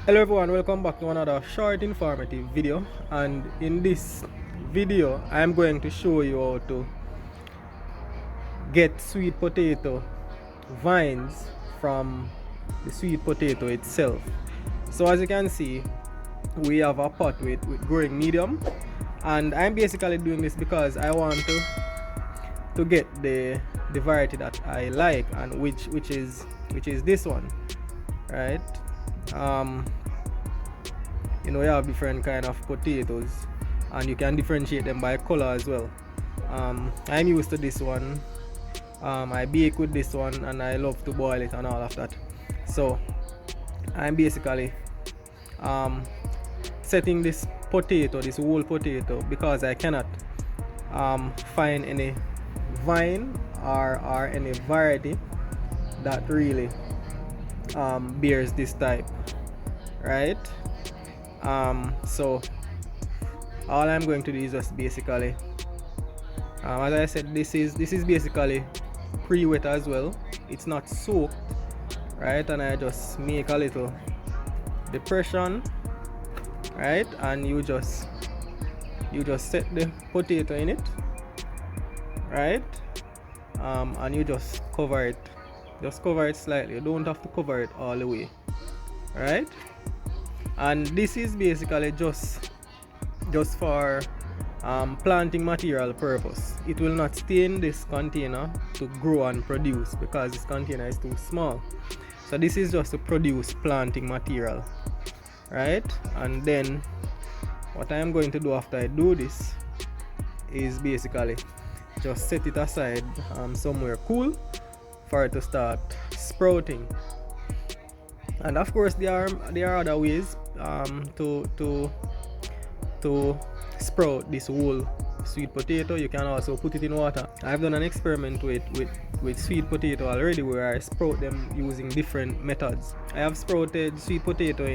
Hello everyone, welcome back to another short informative video, and in this video I am going to show you how to get sweet potato vines from the sweet potato itself. So as you can see, we have a pot with growing medium, and I'm basically doing this because I want to get the variety that I like, and which is this one, right? You have different kind of potatoes, and you can differentiate them by color as well. I'm used to this one. I bake with this one, and I love to boil it and all of that. So I'm basically setting this whole potato, because I cannot find any vine or any variety that really bears this type, right? So all I'm going to do is just basically, as I said, this is basically pre-wet as well. It's not soaked, right? And I just make a little depression, right? And you just set the potato in it, right? And you just cover it. Just cover it slightly. You don't have to cover it all the way, right? And this is basically just for planting material purpose. It will not stay in this container to grow and produce, because this container is too small. So this is just to produce planting material, right? And then what I am going to do after I do this is basically just set it aside somewhere cool for it to start sprouting. And of course there are other ways to sprout this whole sweet potato. You can also put it in water. I've done an experiment with sweet potato already, where I sprout them using different methods. I have sprouted sweet potato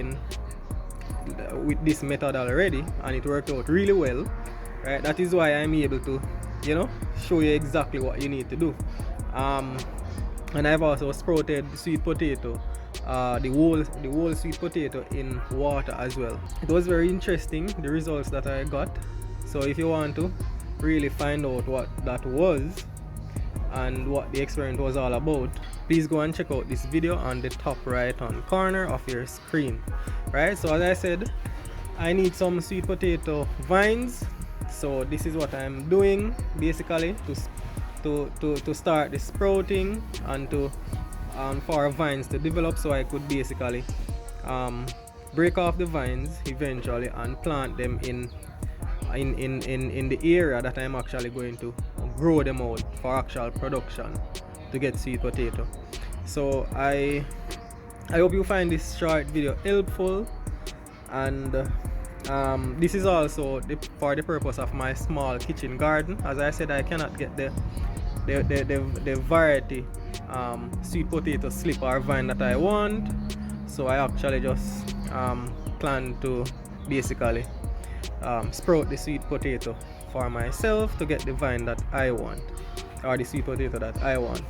with this method already, and it worked out really well, right? That is why I'm able to show you exactly what you need to do. And I've also sprouted sweet potato, the whole sweet potato, in water as well. It was very interesting, the results that I got. So if you want to really find out what that was and what the experiment was all about, please go and check out this video on the top right hand corner of your screen, right? So as I said, I need some sweet potato vines. So this is what I'm doing basically to start the sprouting, and to for vines to develop, so I could basically break off the vines eventually and plant them in the area that I'm actually going to grow them out for actual production to get sweet potato. So I hope you find this short video helpful, and this is also for the purpose of my small kitchen garden. As I said, I cannot get the variety sweet potato slip or vine that I want, so I actually just plan to basically sprout the sweet potato for myself to get the vine that I want, or the sweet potato that I want.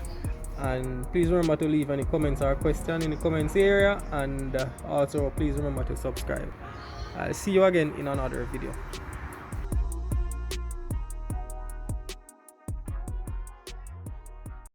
And please remember to leave any comments or question in the comments area, and also please remember to subscribe. I'll see you again in another video.